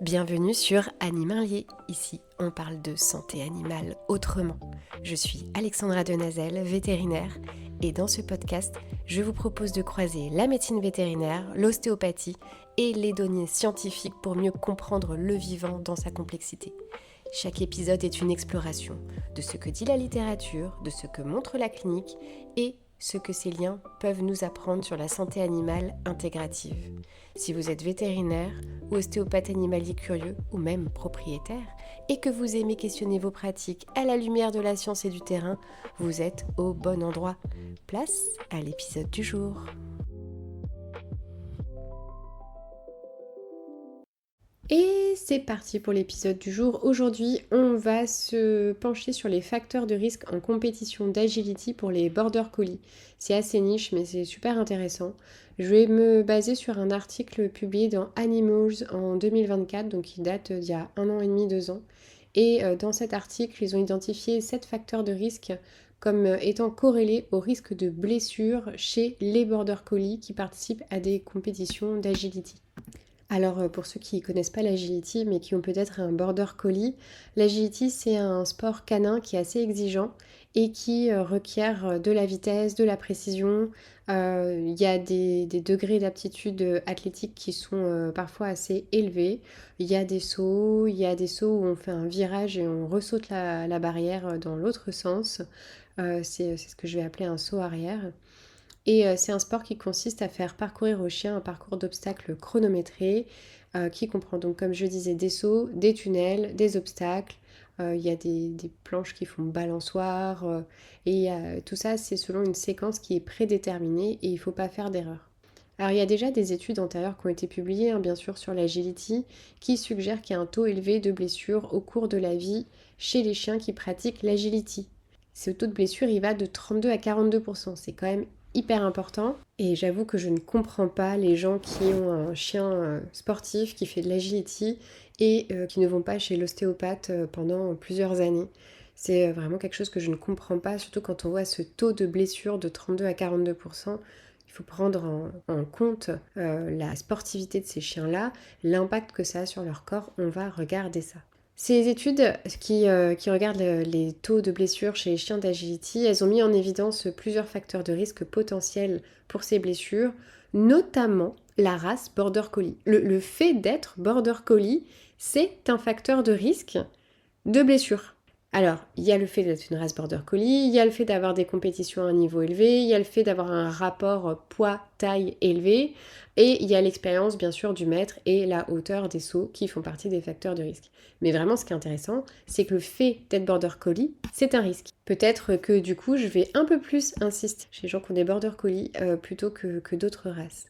Bienvenue sur Animalier. Ici, on parle de santé animale autrement. Je suis Alexandra Denazel, vétérinaire, et dans ce podcast, je vous propose de croiser la médecine vétérinaire, l'ostéopathie et les données scientifiques pour mieux comprendre le vivant dans sa complexité. Chaque épisode est une exploration de ce que dit la littérature, de ce que montre la clinique et ce que ces liens peuvent nous apprendre sur la santé animale intégrative. Si vous êtes vétérinaire ou ostéopathe animalier curieux ou même propriétaire et que vous aimez questionner vos pratiques à la lumière de la science et du terrain, vous êtes au bon endroit. Place à l'épisode du jour. Et c'est parti pour l'épisode du jour. Aujourd'hui, on va se pencher sur les facteurs de risque en compétition d'agility pour les border collies. C'est assez niche, mais c'est super intéressant. Je vais me baser sur un article publié dans Animals en 2024, donc qui date d'il y a 1 an et demi, 2 ans. Et dans cet article, ils ont identifié 7 facteurs de risque comme étant corrélés au risque de blessure chez les border collies qui participent à des compétitions d'agility. Alors pour ceux qui ne connaissent pas l'agility mais qui ont peut-être un border collie, l'agility c'est un sport canin qui est assez exigeant et qui requiert de la vitesse, de la précision. Il y a des degrés d'aptitude athlétique qui sont parfois assez élevés. Il y a des sauts où on fait un virage et on ressaute la barrière dans l'autre sens. C'est ce que je vais appeler un saut arrière. Et c'est un sport qui consiste à faire parcourir au chien un parcours d'obstacles chronométré, qui comprend donc, comme je disais, des sauts, des tunnels, des obstacles. Il y a des planches qui font balançoire. Tout ça, c'est selon une séquence qui est prédéterminée et il ne faut pas faire d'erreur. Alors il y a déjà des études antérieures qui ont été publiées, bien sûr, sur l'agility, qui suggèrent qu'il y a un taux élevé de blessures au cours de la vie chez les chiens qui pratiquent l'agility. Ce taux de blessure, il va de 32 à 42%. C'est quand même hyper important. Et j'avoue que je ne comprends pas les gens qui ont un chien sportif qui fait de l'agility et qui ne vont pas chez l'ostéopathe pendant plusieurs années. C'est vraiment quelque chose que je ne comprends pas, surtout quand on voit ce taux de blessure de 32 à 42%. Il faut prendre en compte la sportivité de ces chiens-là, l'impact que ça a sur leur corps. On va regarder ça. Ces études qui regardent les taux de blessures chez les chiens d'agility, elles ont mis en évidence plusieurs facteurs de risque potentiels pour ces blessures, notamment la race border collie. Le fait d'être border collie, c'est un facteur de risque de blessure. Alors, il y a le fait d'être une race border collie, il y a le fait d'avoir des compétitions à un niveau élevé, il y a le fait d'avoir un rapport poids-taille élevé, et il y a l'expérience bien sûr du maître et la hauteur des sauts qui font partie des facteurs de risque. Mais vraiment ce qui est intéressant, c'est que le fait d'être border collie, c'est un risque. Peut-être que du coup, je vais un peu plus insister chez les gens qui ont des border collie plutôt que d'autres races.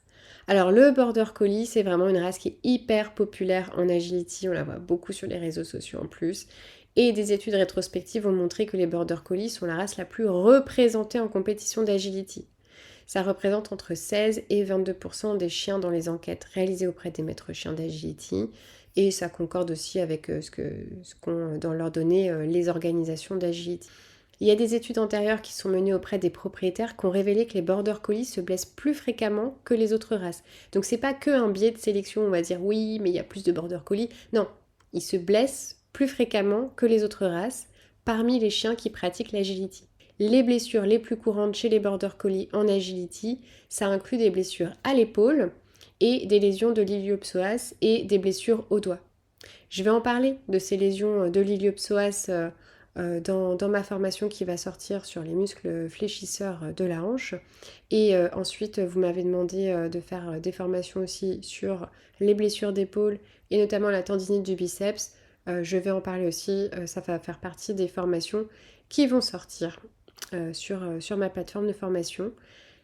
Alors le border collie, c'est vraiment une race qui est hyper populaire en agility, on la voit beaucoup sur les réseaux sociaux en plus. Et des études rétrospectives ont montré que les border collies sont la race la plus représentée en compétition d'agility. Ça représente entre 16 et 22% des chiens dans les enquêtes réalisées auprès des maîtres chiens d'agility. Et ça concorde aussi avec ce qu'ont dans leurs données les organisations d'agility. Il y a des études antérieures qui sont menées auprès des propriétaires qui ont révélé que les border collies se blessent plus fréquemment que les autres races. Donc c'est pas que un biais de sélection, on va dire oui, mais il y a plus de border collies. Non, ils se blessent plus fréquemment que les autres races parmi les chiens qui pratiquent l'agility. Les blessures les plus courantes chez les border collies en agility, ça inclut des blessures à l'épaule et des lésions de l'iliopsoas et des blessures au doigt. Je vais en parler de ces lésions de l'iliopsoas dans ma formation qui va sortir sur les muscles fléchisseurs de la hanche. Et ensuite, vous m'avez demandé de faire des formations aussi sur les blessures d'épaule et notamment la tendinite du biceps. Je vais en parler aussi, ça va faire partie des formations qui vont sortir sur ma plateforme de formation.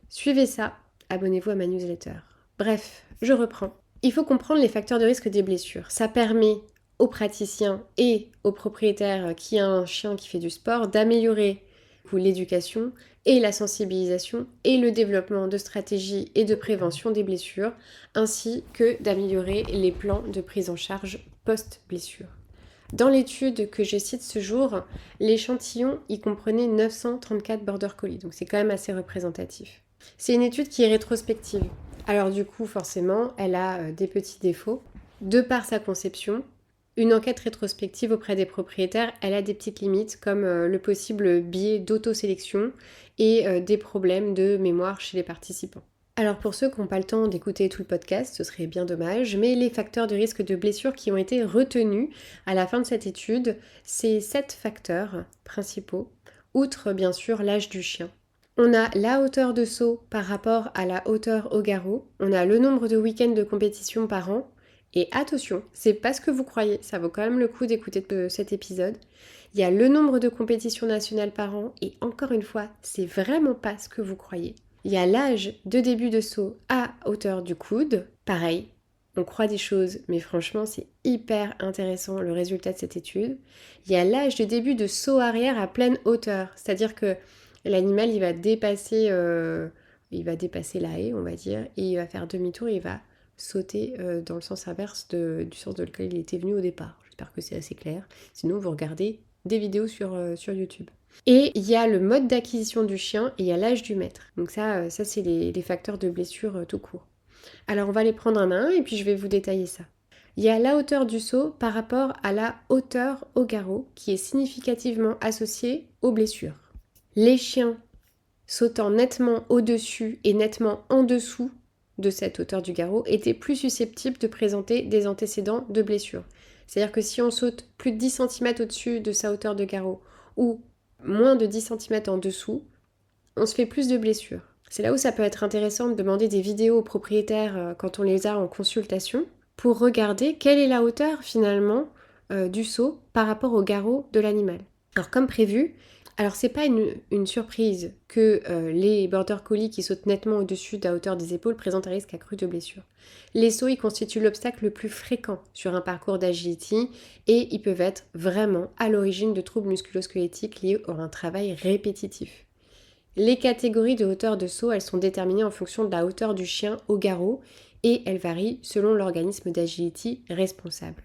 Suivez ça, abonnez-vous à ma newsletter. Bref, je reprends. Il faut comprendre les facteurs de risque des blessures. Ça permet aux praticiens et aux propriétaires qui a un chien qui fait du sport d'améliorer l'éducation et la sensibilisation et le développement de stratégies et de prévention des blessures, ainsi que d'améliorer les plans de prise en charge post-blessure. Dans l'étude que je cite ce jour, l'échantillon y comprenait 934 border collies, donc c'est quand même assez représentatif. C'est une étude qui est rétrospective. Alors du coup, forcément, elle a des petits défauts. De par sa conception, une enquête rétrospective auprès des propriétaires, elle a des petites limites comme le possible biais d'autosélection et des problèmes de mémoire chez les participants. Alors pour ceux qui n'ont pas le temps d'écouter tout le podcast, ce serait bien dommage, mais les facteurs de risque de blessure qui ont été retenus à la fin de cette étude, c'est 7 facteurs principaux, outre bien sûr l'âge du chien. On a la hauteur de saut par rapport à la hauteur au garrot, on a le nombre de week-ends de compétition par an, et attention, c'est pas ce que vous croyez, ça vaut quand même le coup d'écouter cet épisode. Il y a le nombre de compétitions nationales par an, et encore une fois, c'est vraiment pas ce que vous croyez. Il y a l'âge de début de saut à hauteur du coude. Pareil, on croit des choses, mais franchement, c'est hyper intéressant le résultat de cette étude. Il y a l'âge de début de saut arrière à pleine hauteur, c'est-à-dire que l'animal, il va dépasser la haie, on va dire, et il va faire demi-tour et il va sauter dans le sens inverse du sens de lequel il était venu au départ. J'espère que c'est assez clair. Sinon, vous regardez des vidéos sur YouTube. Et il y a le mode d'acquisition du chien et il y a l'âge du maître. Donc ça c'est les facteurs de blessure tout court. Alors on va les prendre un à un et puis je vais vous détailler ça. Il y a la hauteur du saut par rapport à la hauteur au garrot qui est significativement associée aux blessures. Les chiens sautant nettement au-dessus et nettement en dessous de cette hauteur du garrot étaient plus susceptibles de présenter des antécédents de blessures. C'est-à-dire que si on saute plus de 10 cm au-dessus de sa hauteur de garrot ou moins de 10 cm en dessous, on se fait plus de blessures. C'est là où ça peut être intéressant de demander des vidéos aux propriétaires quand on les a en consultation pour regarder quelle est la hauteur finalement du saut par rapport au garrot de l'animal. Alors comme prévu, alors c'est pas une surprise que les border collies qui sautent nettement au-dessus de la hauteur des épaules présentent un risque accru de blessure. Les sauts, ils constituent l'obstacle le plus fréquent sur un parcours d'agility et ils peuvent être vraiment à l'origine de troubles musculo-squelettiques liés à un travail répétitif. Les catégories de hauteur de saut, elles sont déterminées en fonction de la hauteur du chien au garrot et elles varient selon l'organisme d'agility responsable.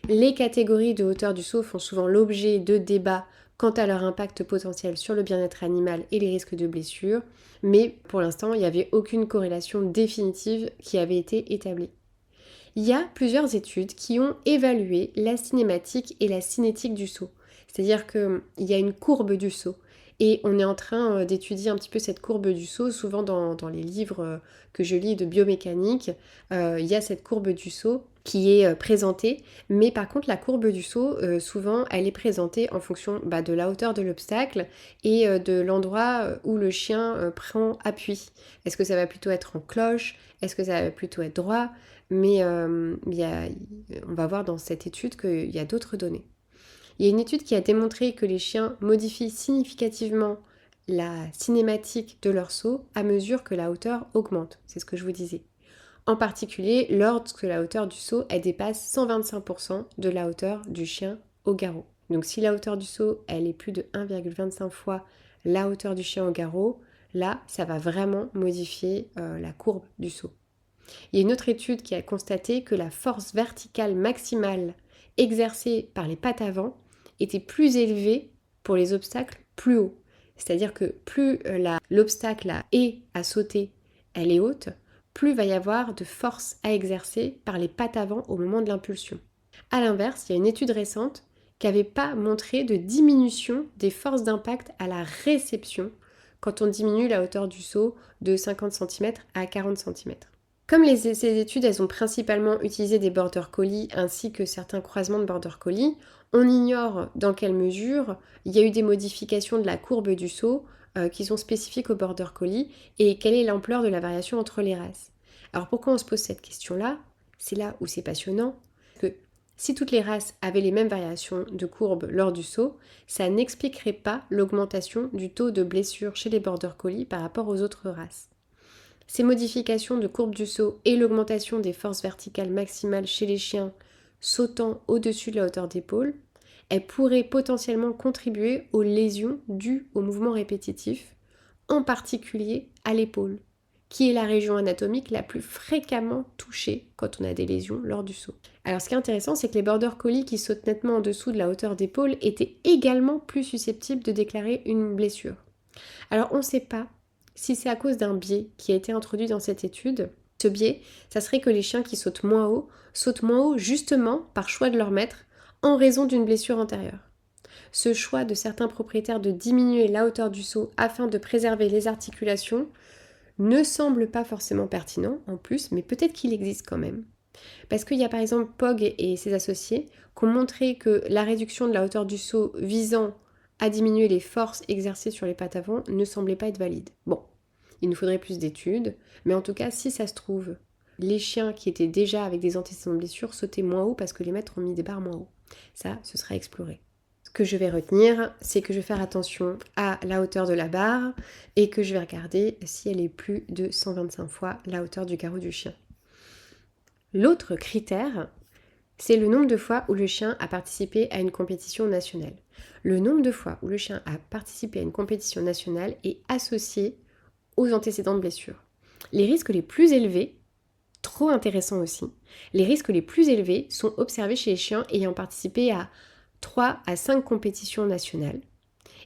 Les catégories de hauteur du saut font souvent l'objet de débats quant à leur impact potentiel sur le bien-être animal et les risques de blessure, mais pour l'instant, il n'y avait aucune corrélation définitive qui avait été établie. Il y a plusieurs études qui ont évalué la cinématique et la cinétique du saut, c'est-à-dire qu'il y a une courbe du saut. Et on est en train d'étudier un petit peu cette courbe du saut. Souvent dans les livres que je lis de biomécanique, il y a cette courbe du saut qui est présentée. Mais par contre, la courbe du saut, souvent, elle est présentée en fonction de la hauteur de l'obstacle et de l'endroit où le chien prend appui. Est-ce que ça va plutôt être en cloche? Est-ce que ça va plutôt être droit? Mais on va voir dans cette étude qu'il y a d'autres données. Il y a une étude qui a démontré que les chiens modifient significativement la cinématique de leur saut à mesure que la hauteur augmente. C'est ce que je vous disais. En particulier, lorsque la hauteur du saut elle dépasse 125% de la hauteur du chien au garrot. Donc si la hauteur du saut elle est plus de 1,25 fois la hauteur du chien au garrot, là ça va vraiment modifier la courbe du saut. Il y a une autre étude qui a constaté que la force verticale maximale exercée par les pattes avant était plus élevée pour les obstacles plus hauts. C'est-à-dire que plus l'obstacle, la haie à sauter, elle est haute, plus il va y avoir de force à exercer par les pattes avant au moment de l'impulsion. A l'inverse, il y a une étude récente qui n'avait pas montré de diminution des forces d'impact à la réception quand on diminue la hauteur du saut de 50 cm à 40 cm. Comme ces études, elles ont principalement utilisé des border collies ainsi que certains croisements de border collies, on ignore dans quelle mesure il y a eu des modifications de la courbe du saut qui sont spécifiques aux border collies et quelle est l'ampleur de la variation entre les races. Alors pourquoi on se pose cette question-là? C'est là où c'est passionnant, que si toutes les races avaient les mêmes variations de courbe lors du saut, ça n'expliquerait pas l'augmentation du taux de blessure chez les border collies par rapport aux autres races. Ces modifications de courbe du saut et l'augmentation des forces verticales maximales chez les chiens sautant au-dessus de la hauteur d'épaule, elles pourraient potentiellement contribuer aux lésions dues au mouvement répétitif, en particulier à l'épaule, qui est la région anatomique la plus fréquemment touchée quand on a des lésions lors du saut. Alors ce qui est intéressant, c'est que les border collies qui sautent nettement en dessous de la hauteur d'épaule étaient également plus susceptibles de déclarer une blessure. Alors on ne sait pas si c'est à cause d'un biais qui a été introduit dans cette étude. Ce biais, ça serait que les chiens qui sautent moins haut justement par choix de leur maître en raison d'une blessure antérieure. Ce choix de certains propriétaires de diminuer la hauteur du saut afin de préserver les articulations ne semble pas forcément pertinent en plus, mais peut-être qu'il existe quand même. Parce qu'il y a par exemple Pog et ses associés qui ont montré que la réduction de la hauteur du saut visant à diminuer les forces exercées sur les pattes avant ne semblait pas être valide. Bon, il nous faudrait plus d'études, mais en tout cas, si ça se trouve, les chiens qui étaient déjà avec des antécédents de blessures sautaient moins haut parce que les maîtres ont mis des barres moins haut. Ça, ce sera exploré. Ce que je vais retenir, c'est que je vais faire attention à la hauteur de la barre et que je vais regarder si elle est plus de 125 fois la hauteur du garrot du chien. L'autre critère, c'est le nombre de fois où le chien a participé à une compétition nationale. Le nombre de fois où le chien a participé à une compétition nationale est associé aux antécédents de blessures. Les risques les plus élevés, trop intéressants aussi, les risques les plus élevés sont observés chez les chiens ayant participé à 3 à 5 compétitions nationales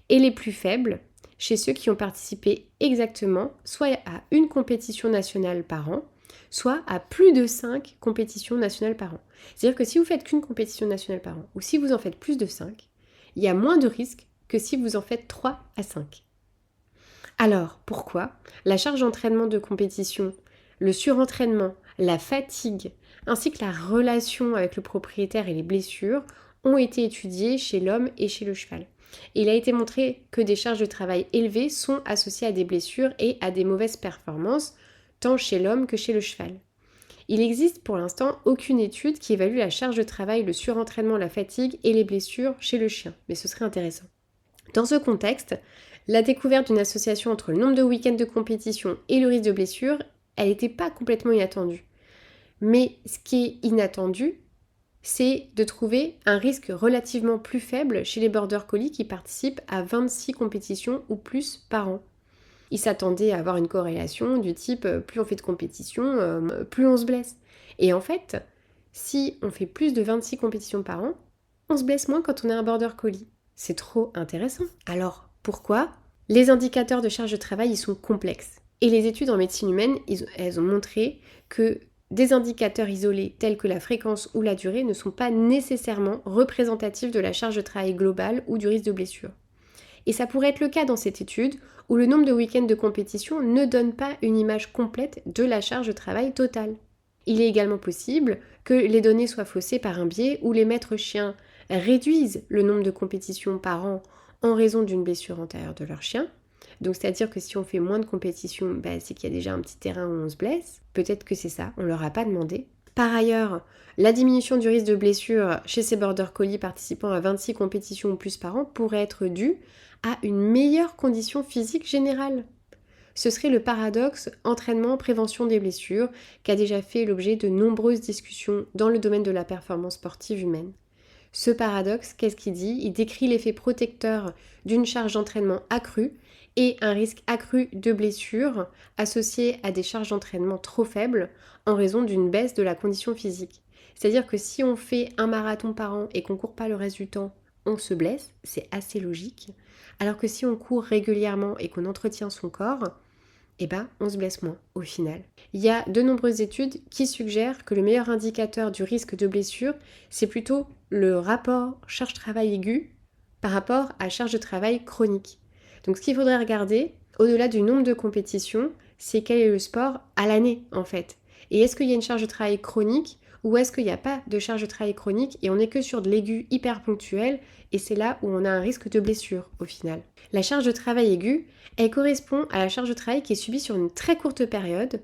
et les plus faibles chez ceux qui ont participé exactement soit à une compétition nationale par an, soit à plus de 5 compétitions nationales par an. C'est-à-dire que si vous faites qu'une compétition nationale par an, ou si vous en faites plus de 5, il y a moins de risques que si vous en faites 3 à 5. Alors, pourquoi la charge d'entraînement de compétition, le surentraînement, la fatigue, ainsi que la relation avec le propriétaire et les blessures ont été étudiés chez l'homme et chez le cheval. Et il a été montré que des charges de travail élevées sont associées à des blessures et à des mauvaises performances, tant chez l'homme que chez le cheval. Il n'existe pour l'instant aucune étude qui évalue la charge de travail, le surentraînement, la fatigue et les blessures chez le chien, mais ce serait intéressant. Dans ce contexte, la découverte d'une association entre le nombre de week-ends de compétition et le risque de blessure, elle n'était pas complètement inattendue. Mais ce qui est inattendu, c'est de trouver un risque relativement plus faible chez les border collies qui participent à 26 compétitions ou plus par an. Ils s'attendaient à avoir une corrélation du type plus on fait de compétitions, plus on se blesse. Et en fait, si on fait plus de 26 compétitions par an, on se blesse moins quand on est un border collie. C'est trop intéressant. Alors, pourquoi ? Les indicateurs de charge de travail, ils sont complexes. Et les études en médecine humaine, elles ont montré que des indicateurs isolés tels que la fréquence ou la durée ne sont pas nécessairement représentatifs de la charge de travail globale ou du risque de blessure. Et ça pourrait être le cas dans cette étude où le nombre de week-ends de compétition ne donne pas une image complète de la charge de travail totale. Il est également possible que les données soient faussées par un biais où les maîtres chiens réduisent le nombre de compétitions par an en raison d'une blessure antérieure de leur chien. Donc c'est-à-dire que si on fait moins de compétitions, c'est qu'il y a déjà un petit terrain où on se blesse. Peut-être que c'est ça, on ne leur a pas demandé. Par ailleurs, la diminution du risque de blessure chez ces border collies participant à 26 compétitions ou plus par an pourrait être due à une meilleure condition physique générale. Ce serait le paradoxe entraînement-prévention des blessures qui a déjà fait l'objet de nombreuses discussions dans le domaine de la performance sportive humaine. Ce paradoxe, qu'est-ce qu'il dit ? Il décrit l'effet protecteur d'une charge d'entraînement accrue et un risque accru de blessure associé à des charges d'entraînement trop faibles en raison d'une baisse de la condition physique. C'est-à-dire que si on fait un marathon par an et qu'on ne court pas le reste du temps, on se blesse, c'est assez logique. Alors que si on court régulièrement et qu'on entretient son corps, on se blesse moins au final. Il y a de nombreuses études qui suggèrent que le meilleur indicateur du risque de blessure, c'est plutôt le rapport charge-travail aiguë par rapport à charge de travail chronique. Donc ce qu'il faudrait regarder, au-delà du nombre de compétitions, c'est quel est le sport à l'année en fait. Et est-ce qu'il y a une charge de travail chronique ou est-ce qu'il n'y a pas de charge de travail chronique et on n'est que sur de l'aigu hyper ponctuel et c'est là où on a un risque de blessure au final. La charge de travail aiguë, elle correspond à la charge de travail qui est subie sur une très courte période,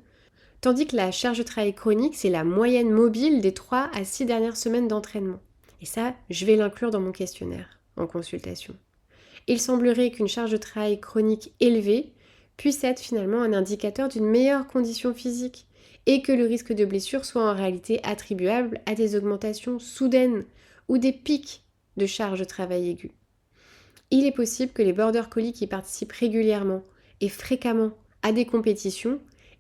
tandis que la charge de travail chronique, c'est la moyenne mobile des 3 à 6 dernières semaines d'entraînement. Et ça, je vais l'inclure dans mon questionnaire en consultation. Il semblerait qu'une charge de travail chronique élevée puisse être finalement un indicateur d'une meilleure condition physique et que le risque de blessure soit en réalité attribuable à des augmentations soudaines ou des pics de charge de travail aiguë. Il est possible que les border collies qui participent régulièrement et fréquemment à des compétitions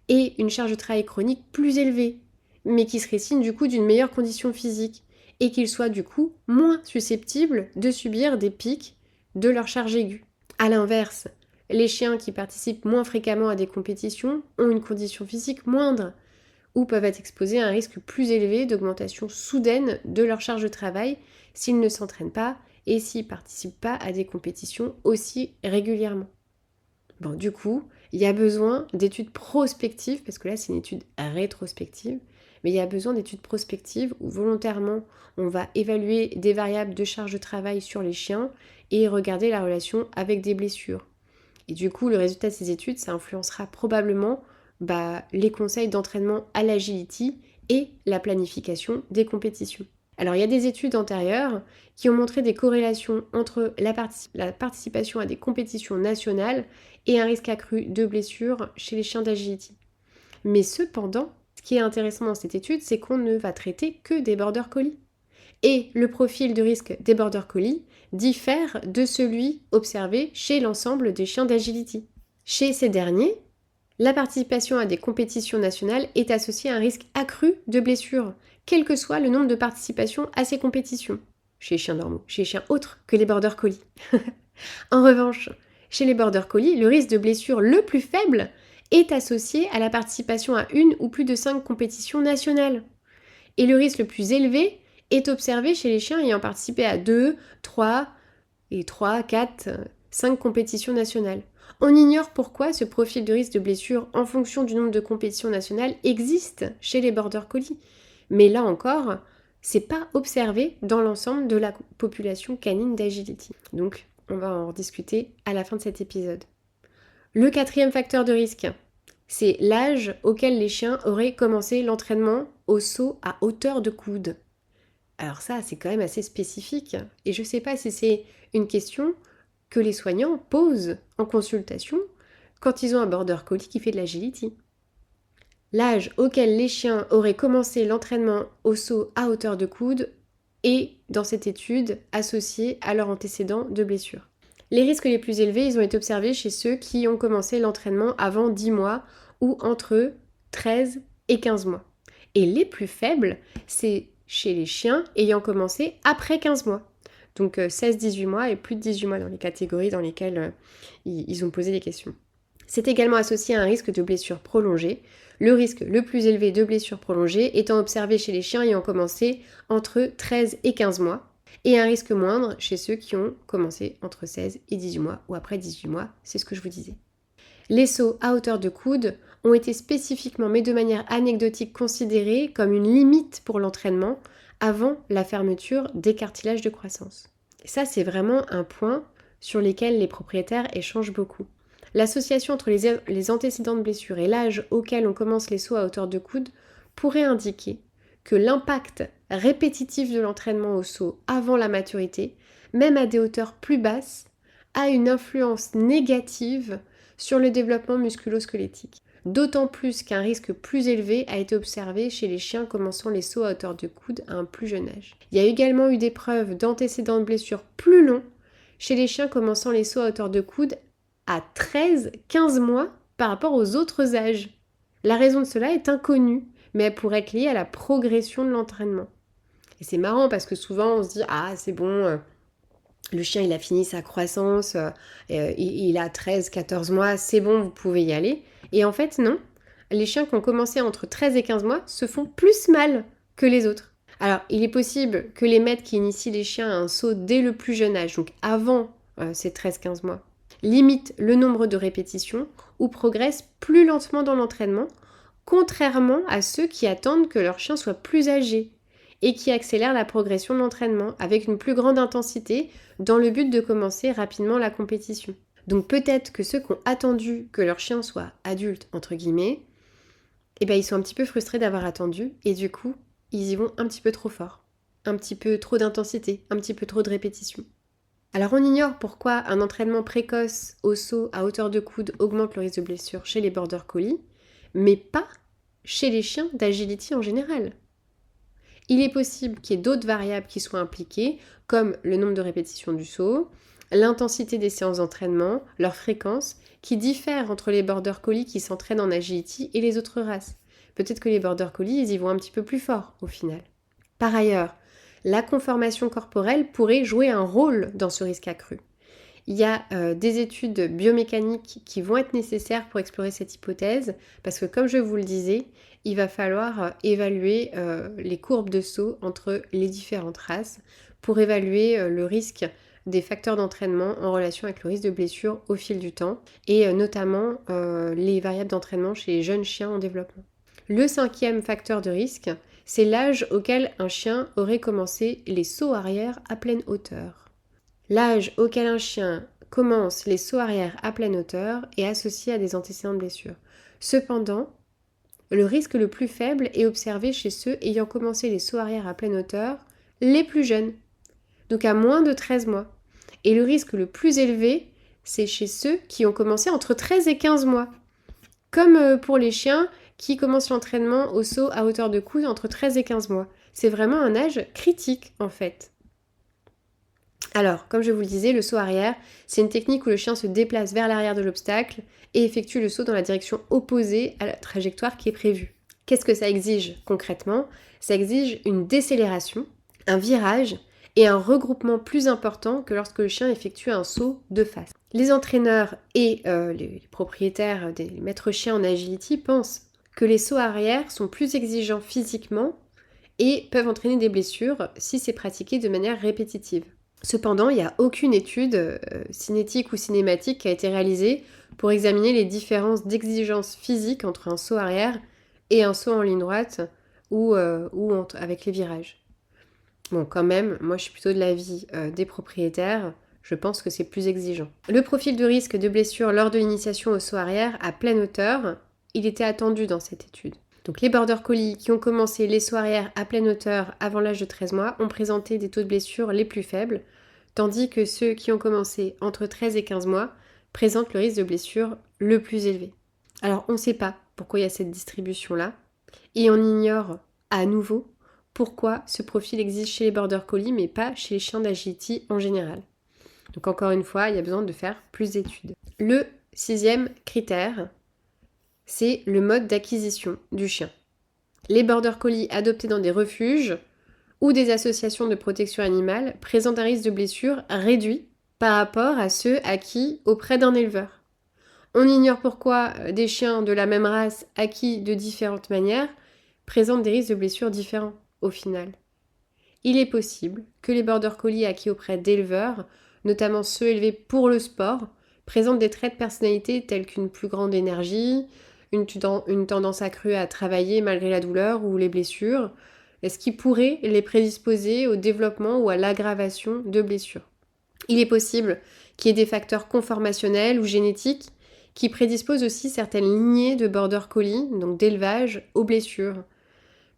aient une charge de travail chronique plus élevée, mais qui serait signe du coup d'une meilleure condition physique et qu'ils soient du coup moins susceptibles de subir des pics de leur charge aiguë. A l'inverse, les chiens qui participent moins fréquemment à des compétitions ont une condition physique moindre, ou peuvent être exposés à un risque plus élevé d'augmentation soudaine de leur charge de travail s'ils ne s'entraînent pas et s'ils ne participent pas à des compétitions aussi régulièrement. Bon, du coup, il y a besoin d'études prospectives, parce que là c'est une étude rétrospective, mais il y a besoin d'études prospectives où volontairement on va évaluer des variables de charge de travail sur les chiens et regarder la relation avec des blessures. Et du coup, le résultat de ces études, ça influencera probablement les conseils d'entraînement à l'agility et la planification des compétitions. Alors, il y a des études antérieures qui ont montré des corrélations entre la participation à des compétitions nationales et un risque accru de blessures chez les chiens d'agility. Mais cependant, ce qui est intéressant dans cette étude, c'est qu'on ne va traiter que des border collies. Et le profil de risque des border collies diffère de celui observé chez l'ensemble des chiens d'agility. Chez ces derniers, la participation à des compétitions nationales est associée à un risque accru de blessure, quel que soit le nombre de participations à ces compétitions, chez les chiens normaux, chez les chiens autres que les border collies. En revanche, chez les border collies, le risque de blessure le plus faible est associé à la participation à une ou plus de 5 compétitions nationales. Et le risque le plus élevé est observé chez les chiens ayant participé à 2, 3, 4, 5 compétitions nationales. On ignore pourquoi ce profil de risque de blessure en fonction du nombre de compétitions nationales existe chez les border collies. Mais là encore, c'est pas observé dans l'ensemble de la population canine d'agility. Donc, on va en rediscuter à la fin de cet épisode. Le 4e facteur de risque, c'est l'âge auquel les chiens auraient commencé l'entraînement au saut à hauteur de coude. Alors ça, c'est quand même assez spécifique. Et je ne sais pas si c'est une question que les soignants posent en consultation quand ils ont un border collie qui fait de l'agility. L'âge auquel les chiens auraient commencé l'entraînement au saut à hauteur de coude est, dans cette étude, associé à leur antécédent de blessure. Les risques les plus élevés, ils ont été observés chez ceux qui ont commencé l'entraînement avant 10 mois ou entre 13 et 15 mois. Et les plus faibles, c'est chez les chiens ayant commencé après 15 mois. Donc 16-18 mois et plus de 18 mois dans les catégories dans lesquelles ils ont posé des questions. C'est également associé à un risque de blessure prolongée. Le risque le plus élevé de blessure prolongée étant observé chez les chiens ayant commencé entre 13 et 15 mois, et un risque moindre chez ceux qui ont commencé entre 16 et 18 mois ou après 18 mois, c'est ce que je vous disais. Les sauts à hauteur de coude ont été spécifiquement, mais de manière anecdotique, considérés comme une limite pour l'entraînement avant la fermeture des cartilages de croissance. Et ça, c'est vraiment un point sur lequel les propriétaires échangent beaucoup. L'association entre les antécédents de blessure et l'âge auquel on commence les sauts à hauteur de coude pourrait indiquer que l'impact répétitif de l'entraînement au saut avant la maturité, même à des hauteurs plus basses, a une influence négative sur le développement musculo-squelettique. D'autant plus qu'un risque plus élevé a été observé chez les chiens commençant les sauts à hauteur de coude à un plus jeune âge. Il y a également eu des preuves d'antécédents de blessures plus longs chez les chiens commençant les sauts à hauteur de coude à 13-15 mois par rapport aux autres âges. La raison de cela est inconnue, mais elle pourrait être liée à la progression de l'entraînement. Et c'est marrant parce que souvent on se dit « Ah, c'est bon, le chien il a fini sa croissance, il a 13-14 mois, c'est bon, vous pouvez y aller. » Et en fait non, les chiens qui ont commencé entre 13 et 15 mois se font plus mal que les autres. Alors il est possible que les maîtres qui initient les chiens à un saut dès le plus jeune âge, donc avant ces 13-15 mois, limitent le nombre de répétitions ou progressent plus lentement dans l'entraînement, contrairement à ceux qui attendent que leur chien soit plus âgé et qui accélèrent la progression de l'entraînement avec une plus grande intensité dans le but de commencer rapidement la compétition. Donc peut-être que ceux qui ont attendu que leur chien soit adulte, entre guillemets, ils sont un petit peu frustrés d'avoir attendu et du coup, ils y vont un petit peu trop fort, un petit peu trop d'intensité, un petit peu trop de répétition. Alors on ignore pourquoi un entraînement précoce au saut à hauteur de coude augmente le risque de blessure chez les border collies, mais pas chez les chiens d'agility en général. Il est possible qu'il y ait d'autres variables qui soient impliquées, comme le nombre de répétitions du saut, l'intensité des séances d'entraînement, leur fréquence, qui diffèrent entre les border collies qui s'entraînent en agility et les autres races. Peut-être que les border collies, ils y vont un petit peu plus fort au final. Par ailleurs, la conformation corporelle pourrait jouer un rôle dans ce risque accru. Il y a des études biomécaniques qui vont être nécessaires pour explorer cette hypothèse, parce que comme je vous le disais, il va falloir évaluer les courbes de saut entre les différentes races pour évaluer le risque des facteurs d'entraînement en relation avec le risque de blessure au fil du temps, et notamment les variables d'entraînement chez les jeunes chiens en développement. Le 5e facteur de risque, c'est l'âge auquel un chien aurait commencé les sauts arrière à pleine hauteur. L'âge auquel un chien commence les sauts arrière à pleine hauteur est associé à des antécédents de blessure. Cependant, le risque le plus faible est observé chez ceux ayant commencé les sauts arrière à pleine hauteur les plus jeunes, donc à moins de 13 mois. Et le risque le plus élevé, c'est chez ceux qui ont commencé entre 13 et 15 mois. Comme pour les chiens qui commencent l'entraînement au saut à hauteur de cou entre 13 et 15 mois. C'est vraiment un âge critique en fait. Alors, comme je vous le disais, le saut arrière, c'est une technique où le chien se déplace vers l'arrière de l'obstacle et effectue le saut dans la direction opposée à la trajectoire qui est prévue. Qu'est-ce que ça exige concrètement? Ça exige une décélération, un virage et un regroupement plus important que lorsque le chien effectue un saut de face. Les entraîneurs et les propriétaires des maîtres chiens en agility pensent que les sauts arrière sont plus exigeants physiquement et peuvent entraîner des blessures si c'est pratiqué de manière répétitive. Cependant, il n'y a aucune étude cinétique ou cinématique qui a été réalisée pour examiner les différences d'exigence physique entre un saut arrière et un saut en ligne droite ou avec les virages. Bon, quand même, moi je suis plutôt de l'avis des propriétaires, je pense que c'est plus exigeant. Le profil de risque de blessure lors de l'initiation au saut arrière à pleine hauteur, il était attendu dans cette étude. Donc les border collies qui ont commencé les sauts arrière à pleine hauteur avant l'âge de 13 mois ont présenté des taux de blessure les plus faibles, tandis que ceux qui ont commencé entre 13 et 15 mois présentent le risque de blessure le plus élevé. Alors on ne sait pas pourquoi il y a cette distribution-là, et on ignore à nouveau pourquoi ce profil existe chez les border collies mais pas chez les chiens d'agility en général. Donc encore une fois, il y a besoin de faire plus d'études. Le 6e critère, c'est le mode d'acquisition du chien. Les border collies adoptés dans des refuges ou des associations de protection animale présentent un risque de blessure réduit par rapport à ceux acquis auprès d'un éleveur. On ignore pourquoi des chiens de la même race acquis de différentes manières présentent des risques de blessure différents au final. Il est possible que les border collies acquis auprès d'éleveurs, notamment ceux élevés pour le sport, présentent des traits de personnalité tels qu'une plus grande énergie, une tendance accrue à travailler malgré la douleur ou les blessures, ce qui pourrait les prédisposer au développement ou à l'aggravation de blessures. Il est possible qu'il y ait des facteurs conformationnels ou génétiques qui prédisposent aussi certaines lignées de border collies, donc d'élevage, aux blessures.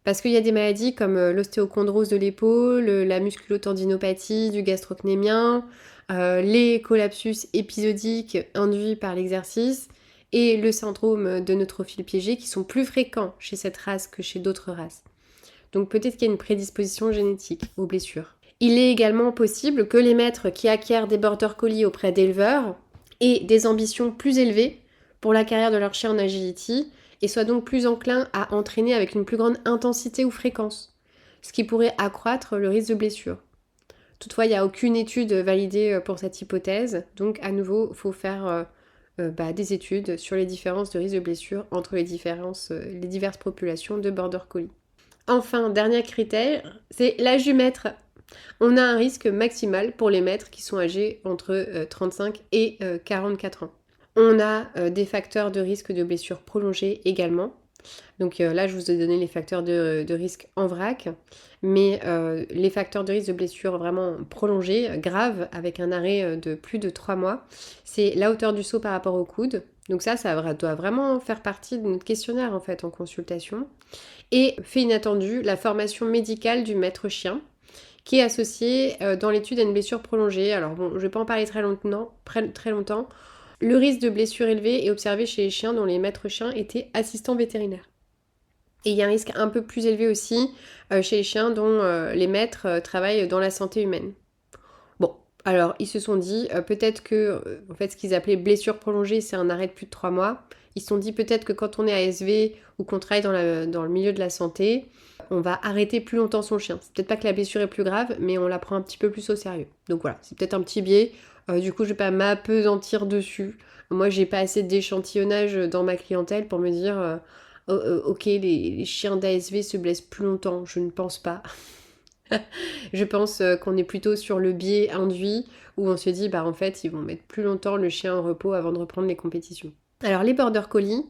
Parce qu'il y a des maladies comme l'ostéochondrose de l'épaule, la musculotendinopathie du gastrocnémien, les collapsus épisodiques induits par l'exercice et le syndrome de neutrophile piégé qui sont plus fréquents chez cette race que chez d'autres races. Donc peut-être qu'il y a une prédisposition génétique aux blessures. Il est également possible que les maîtres qui acquièrent des border collies auprès d'éleveurs aient des ambitions plus élevées pour la carrière de leur chien en agility et soient donc plus enclins à entraîner avec une plus grande intensité ou fréquence, ce qui pourrait accroître le risque de blessure. Toutefois, il n'y a aucune étude validée pour cette hypothèse, donc à nouveau, il faut faire des études sur les différences de risque de blessure entre les diverses populations de border collies. Enfin, dernier critère, c'est l'âge du maître. On a un risque maximal pour les maîtres qui sont âgés entre 35 et 44 ans. On a des facteurs de risque de blessure prolongée également. Donc là, je vous ai donné les facteurs de risque en vrac, mais les facteurs de risque de blessure vraiment prolongés, graves, avec un arrêt de plus de 3 mois, c'est la hauteur du saut par rapport au coude. Donc ça doit vraiment faire partie de notre questionnaire en fait en consultation. Et fait inattendu, la formation médicale du maître chien, qui est associée dans l'étude à une blessure prolongée. Alors bon, je ne vais pas en parler très longtemps. Le risque de blessure élevé est observé chez les chiens dont les maîtres chiens étaient assistants vétérinaires. Et il y a un risque un peu plus élevé aussi chez les chiens dont les maîtres travaillent dans la santé humaine. Bon, alors ils se sont dit peut-être que en fait ce qu'ils appelaient blessure prolongée, c'est un arrêt de plus de 3 mois. Ils se sont dit peut-être que quand on est ASV ou qu'on travaille dans le milieu de la santé, on va arrêter plus longtemps son chien. C'est peut-être pas que la blessure est plus grave, mais on la prend un petit peu plus au sérieux. Donc voilà, c'est peut-être un petit biais. Du coup, je vais pas m'appesantir dessus. Moi, j'ai pas assez d'échantillonnage dans ma clientèle pour me dire ok, les chiens d'ASV se blessent plus longtemps. Je ne pense pas. Je pense qu'on est plutôt sur le biais induit où on se dit bah en fait ils vont mettre plus longtemps le chien en repos avant de reprendre les compétitions. Alors les border collies,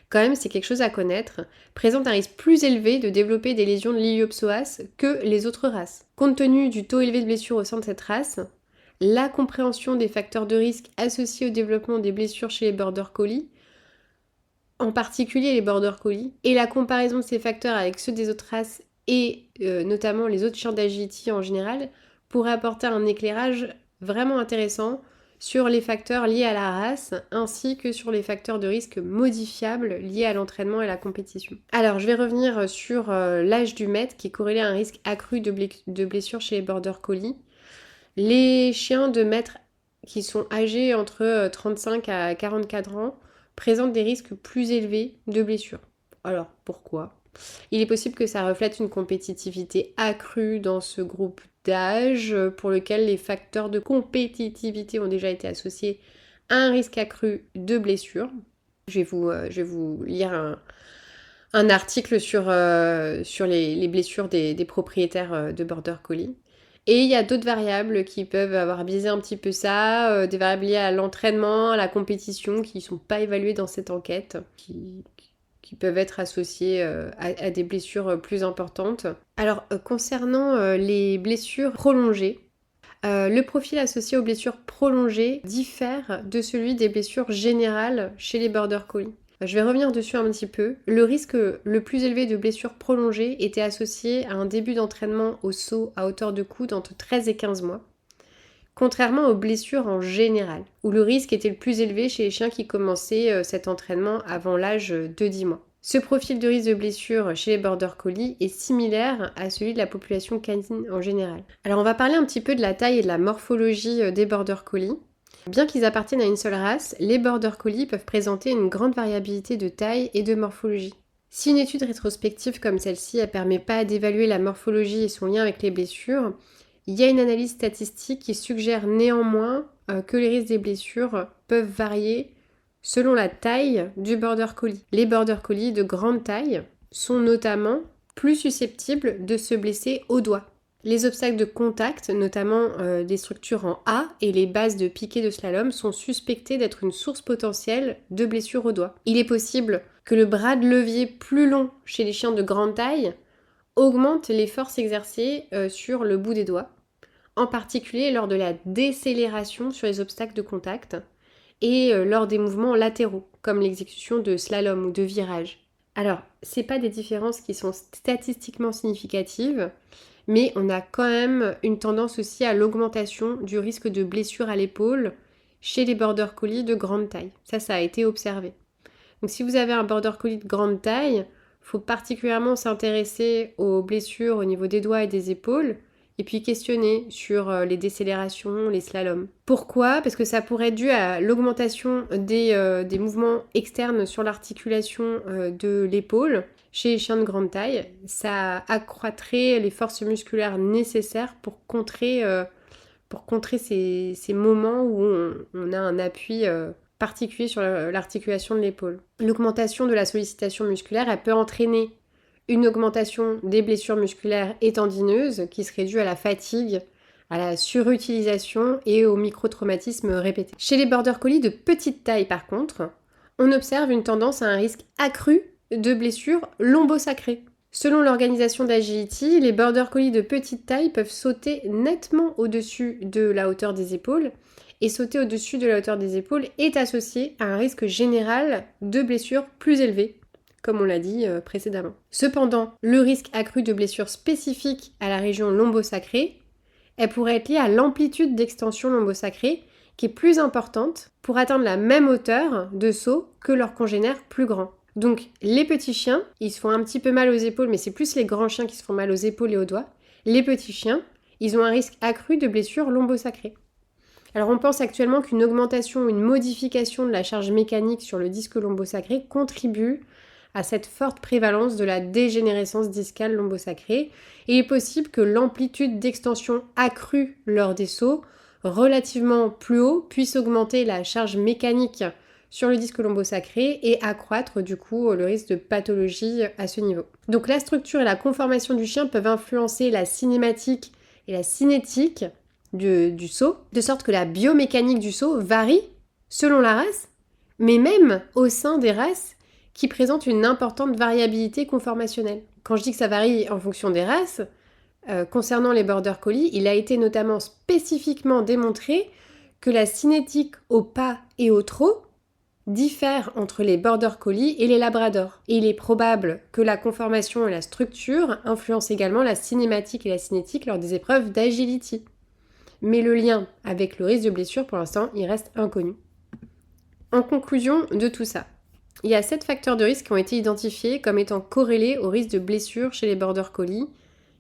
quand même c'est quelque chose à connaître, présentent un risque plus élevé de développer des lésions de l'iliopsoas que les autres races. Compte tenu du taux élevé de blessures au sein de cette race, la compréhension des facteurs de risque associés au développement des blessures chez les border collies, en particulier les border collies, et la comparaison de ces facteurs avec ceux des autres races et notamment les autres chiens d'agility en général, pourrait apporter un éclairage vraiment intéressant sur les facteurs liés à la race ainsi que sur les facteurs de risque modifiables liés à l'entraînement et à la compétition. Alors je vais revenir sur l'âge du maître qui est corrélé à un risque accru de blessures chez les border collies. Les chiens de maître qui sont âgés entre 35 à 44 ans présentent des risques plus élevés de blessures. Alors pourquoi ? Il est possible que ça reflète une compétitivité accrue dans ce groupe d'âge pour lequel les facteurs de compétitivité ont déjà été associés à un risque accru de blessure. Je vais vous lire un article sur les blessures des propriétaires de Border Collie. Et il y a d'autres variables qui peuvent avoir biaisé un petit peu ça, des variables liées à l'entraînement, à la compétition, qui ne sont pas évaluées dans cette enquête, qui peuvent être associées à des blessures plus importantes. Alors, concernant les blessures prolongées, le profil associé aux blessures prolongées diffère de celui des blessures générales chez les Border Collie. Je vais revenir dessus un petit peu. Le risque le plus élevé de blessures prolongées était associé à un début d'entraînement au saut à hauteur de coude entre 13 et 15 mois, contrairement aux blessures en général, où le risque était le plus élevé chez les chiens qui commençaient cet entraînement avant l'âge de 10 mois. Ce profil de risque de blessure chez les Border Collie est similaire à celui de la population canine en général. Alors on va parler un petit peu de la taille et de la morphologie des Border Collie. Bien qu'ils appartiennent à une seule race, les Border Collie peuvent présenter une grande variabilité de taille et de morphologie. Si une étude rétrospective comme celle-ci ne permet pas d'évaluer la morphologie et son lien avec les blessures, il y a une analyse statistique qui suggère néanmoins que les risques des blessures peuvent varier selon la taille du Border Collie. Les Border Collie de grande taille sont notamment plus susceptibles de se blesser au doigt. Les obstacles de contact, notamment des structures en A et les bases de piqué de slalom, sont suspectés d'être une source potentielle de blessures au doigt. Il est possible que le bras de levier plus long chez les chiens de grande taille augmente les forces exercées sur le bout des doigts, en particulier lors de la décélération sur les obstacles de contact et lors des mouvements latéraux, comme l'exécution de slalom ou de virage. Alors, c'est pas des différences qui sont statistiquement significatives, mais on a quand même une tendance aussi à l'augmentation du risque de blessure à l'épaule chez les Border Collie de grande taille. Ça a été observé. Donc si vous avez un Border Collie de grande taille, il faut particulièrement s'intéresser aux blessures au niveau des doigts et des épaules, et puis questionner sur les décélérations, les slaloms. Pourquoi ? Parce que ça pourrait être dû à l'augmentation des mouvements externes sur l'articulation de l'épaule. Chez les chiens de grande taille, ça accroîtrait les forces musculaires nécessaires pour contrer ces moments où on a un appui particulier sur l'articulation de l'épaule. L'augmentation de la sollicitation musculaire, elle peut entraîner une augmentation des blessures musculaires et tendineuses qui serait due à la fatigue, à la surutilisation et au microtraumatisme répété. Chez les Border Collie de petite taille par contre, on observe une tendance à un risque accru de blessures lombosacrées. Selon l'organisation d'Agility, les Border Collie de petite taille peuvent sauter nettement au-dessus de la hauteur des épaules, et sauter au-dessus de la hauteur des épaules est associé à un risque général de blessures plus élevé, comme on l'a dit précédemment. Cependant, le risque accru de blessures spécifiques à la région lombosacrée, elle pourrait être liée à l'amplitude d'extension lombosacrée, qui est plus importante pour atteindre la même hauteur de saut que leurs congénères plus grands. Donc les petits chiens, ils se font un petit peu mal aux épaules, mais c'est plus les grands chiens qui se font mal aux épaules et aux doigts. Les petits chiens, ils ont un risque accru de blessures lombosacrées. Alors on pense actuellement qu'une augmentation ou une modification de la charge mécanique sur le disque lombosacré contribue à cette forte prévalence de la dégénérescence discale lombosacrée. Et il est possible que l'amplitude d'extension accrue lors des sauts relativement plus haut puisse augmenter la charge mécanique sur le disque lombo-sacré et accroître du coup le risque de pathologie à ce niveau. Donc la structure et la conformation du chien peuvent influencer la cinématique et la cinétique du saut, de sorte que la biomécanique du saut varie selon la race, mais même au sein des races qui présentent une importante variabilité conformationnelle. Quand je dis que ça varie en fonction des races, concernant les border collies, il a été notamment spécifiquement démontré que la cinétique au pas et au trot diffère entre les border collies et les labradors. Et il est probable que la conformation et la structure influencent également la cinématique et la cinétique lors des épreuves d'agility. Mais le lien avec le risque de blessure, pour l'instant, il reste inconnu. En conclusion de tout ça, il y a 7 facteurs de risque qui ont été identifiés comme étant corrélés au risque de blessure chez les border collies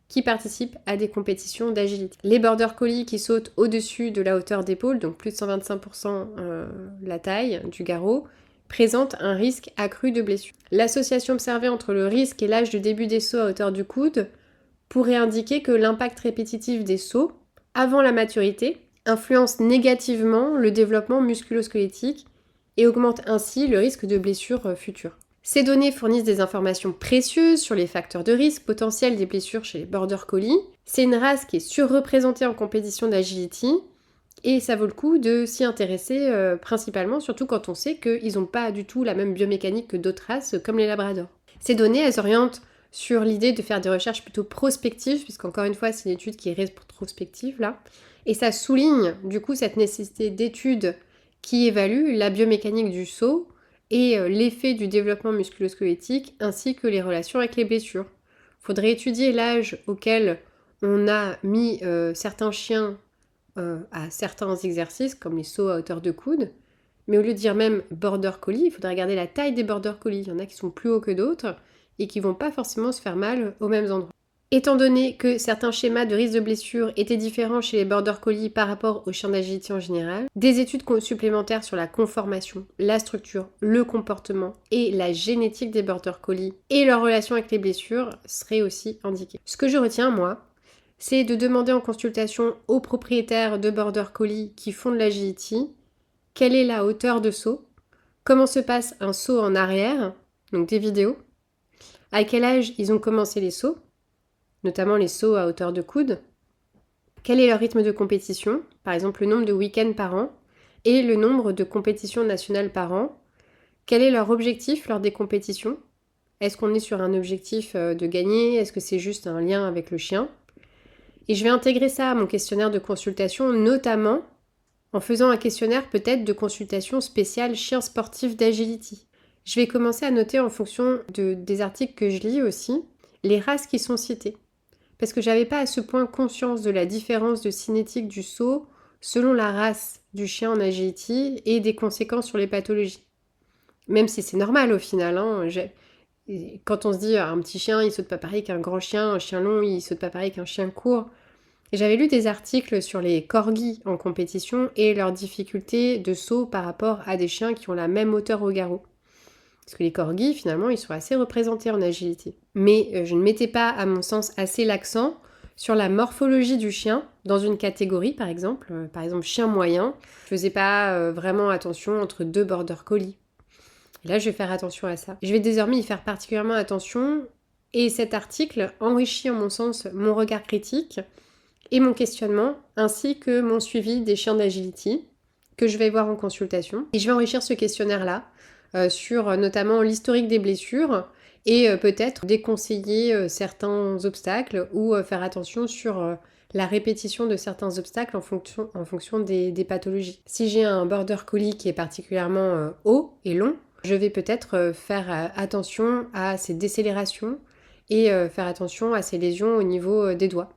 qui participent à des compétitions d'agilité. Les border collies qui sautent au-dessus de la hauteur d'épaule, donc plus de 125% la taille du garrot, présentent un risque accru de blessure. L'association observée entre le risque et l'âge de début des sauts à hauteur du coude pourrait indiquer que l'impact répétitif des sauts avant la maturité influence négativement le développement musculo-squelettique et augmente ainsi le risque de blessure future. Ces données fournissent des informations précieuses sur les facteurs de risque potentiels des blessures chez les border collies. C'est une race qui est surreprésentée en compétition d'agility et ça vaut le coup de s'y intéresser principalement, surtout quand on sait qu'ils n'ont pas du tout la même biomécanique que d'autres races comme les labradors. Ces données, elles orientent sur l'idée de faire des recherches plutôt prospectives, puisqu'encore une fois, c'est une étude qui est rétrospective là, et ça souligne du coup cette nécessité d'études qui évaluent la biomécanique du saut et l'effet du développement musculo-squelettique ainsi que les relations avec les blessures. Il faudrait étudier l'âge auquel on a mis certains chiens à certains exercices, comme les sauts à hauteur de coude, mais au lieu de dire même border collie, il faudrait regarder la taille des border collies. Il y en a qui sont plus hauts que d'autres et qui vont pas forcément se faire mal aux mêmes endroits. Étant donné que certains schémas de risque de blessure étaient différents chez les border collies par rapport aux chiens d'agility en général, des études supplémentaires sur la conformation, la structure, le comportement et la génétique des border collies et leur relation avec les blessures seraient aussi indiquées. Ce que je retiens, moi, c'est de demander en consultation aux propriétaires de border collies qui font de l'agility quelle est la hauteur de saut, comment se passe un saut en arrière, donc des vidéos, à quel âge ils ont commencé les sauts, notamment les sauts à hauteur de coude, quel est leur rythme de compétition, par exemple le nombre de week-ends par an, et le nombre de compétitions nationales par an, quel est leur objectif lors des compétitions, est-ce qu'on est sur un objectif de gagner, est-ce que c'est juste un lien avec le chien, et je vais intégrer ça à mon questionnaire de consultation, notamment en faisant un questionnaire peut-être de consultation spéciale chien sportif d'agility. Je vais commencer à noter en fonction des articles que je lis aussi, les races qui sont citées. Parce que j'avais pas à ce point conscience de la différence de cinétique du saut selon la race du chien en agility et des conséquences sur les pathologies. Même si c'est normal au final, hein, quand on se dit un petit chien il saute pas pareil qu'un grand chien, un chien long il saute pas pareil qu'un chien court. Et j'avais lu des articles sur les corgis en compétition et leurs difficultés de saut par rapport à des chiens qui ont la même hauteur au garrot. Parce que les corgis, finalement, ils sont assez représentés en agilité. Mais je ne mettais pas, à mon sens, assez l'accent sur la morphologie du chien dans une catégorie, par exemple chien moyen. Je faisais pas vraiment attention entre deux border collies. Et là, je vais faire attention à ça. Je vais désormais y faire particulièrement attention. Et cet article enrichit, en mon sens, mon regard critique et mon questionnement, ainsi que mon suivi des chiens d'agility, que je vais voir en consultation. Et je vais enrichir ce questionnaire-là sur notamment l'historique des blessures et peut-être déconseiller certains obstacles ou faire attention sur la répétition de certains obstacles en fonction des pathologies. Si j'ai un border collie qui est particulièrement haut et long, je vais peut-être faire attention à ses décélérations et faire attention à ses lésions au niveau des doigts.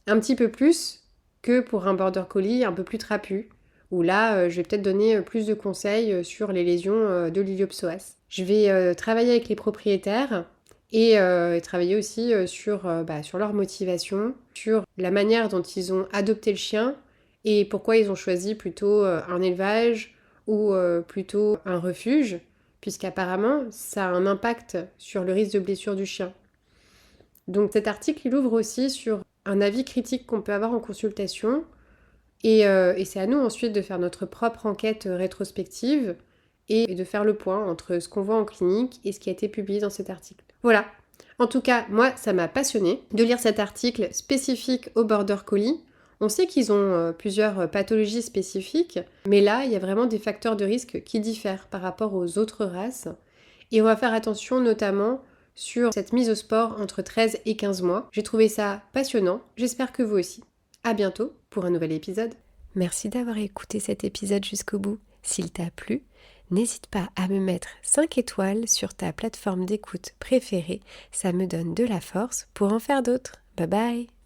Un petit peu plus que pour un border collie un peu plus trapu, où là, je vais peut-être donner plus de conseils sur les lésions de l'iliopsoas. Je vais travailler avec les propriétaires et travailler aussi sur leur motivation, sur la manière dont ils ont adopté le chien et pourquoi ils ont choisi plutôt un élevage ou plutôt un refuge, puisqu'apparemment, ça a un impact sur le risque de blessure du chien. Donc cet article, il ouvre aussi sur un avis critique qu'on peut avoir en consultation Et c'est à nous ensuite de faire notre propre enquête rétrospective et de faire le point entre ce qu'on voit en clinique et ce qui a été publié dans cet article. Voilà. En tout cas, moi, ça m'a passionné de lire cet article spécifique au Border Collie. On sait qu'ils ont plusieurs pathologies spécifiques, mais là, il y a vraiment des facteurs de risque qui diffèrent par rapport aux autres races. Et on va faire attention notamment sur cette mise au sport entre 13 et 15 mois. J'ai trouvé ça passionnant, j'espère que vous aussi. À bientôt pour un nouvel épisode. Merci d'avoir écouté cet épisode jusqu'au bout. S'il t'a plu, n'hésite pas à me mettre 5 étoiles sur ta plateforme d'écoute préférée, ça me donne de la force pour en faire d'autres. Bye bye!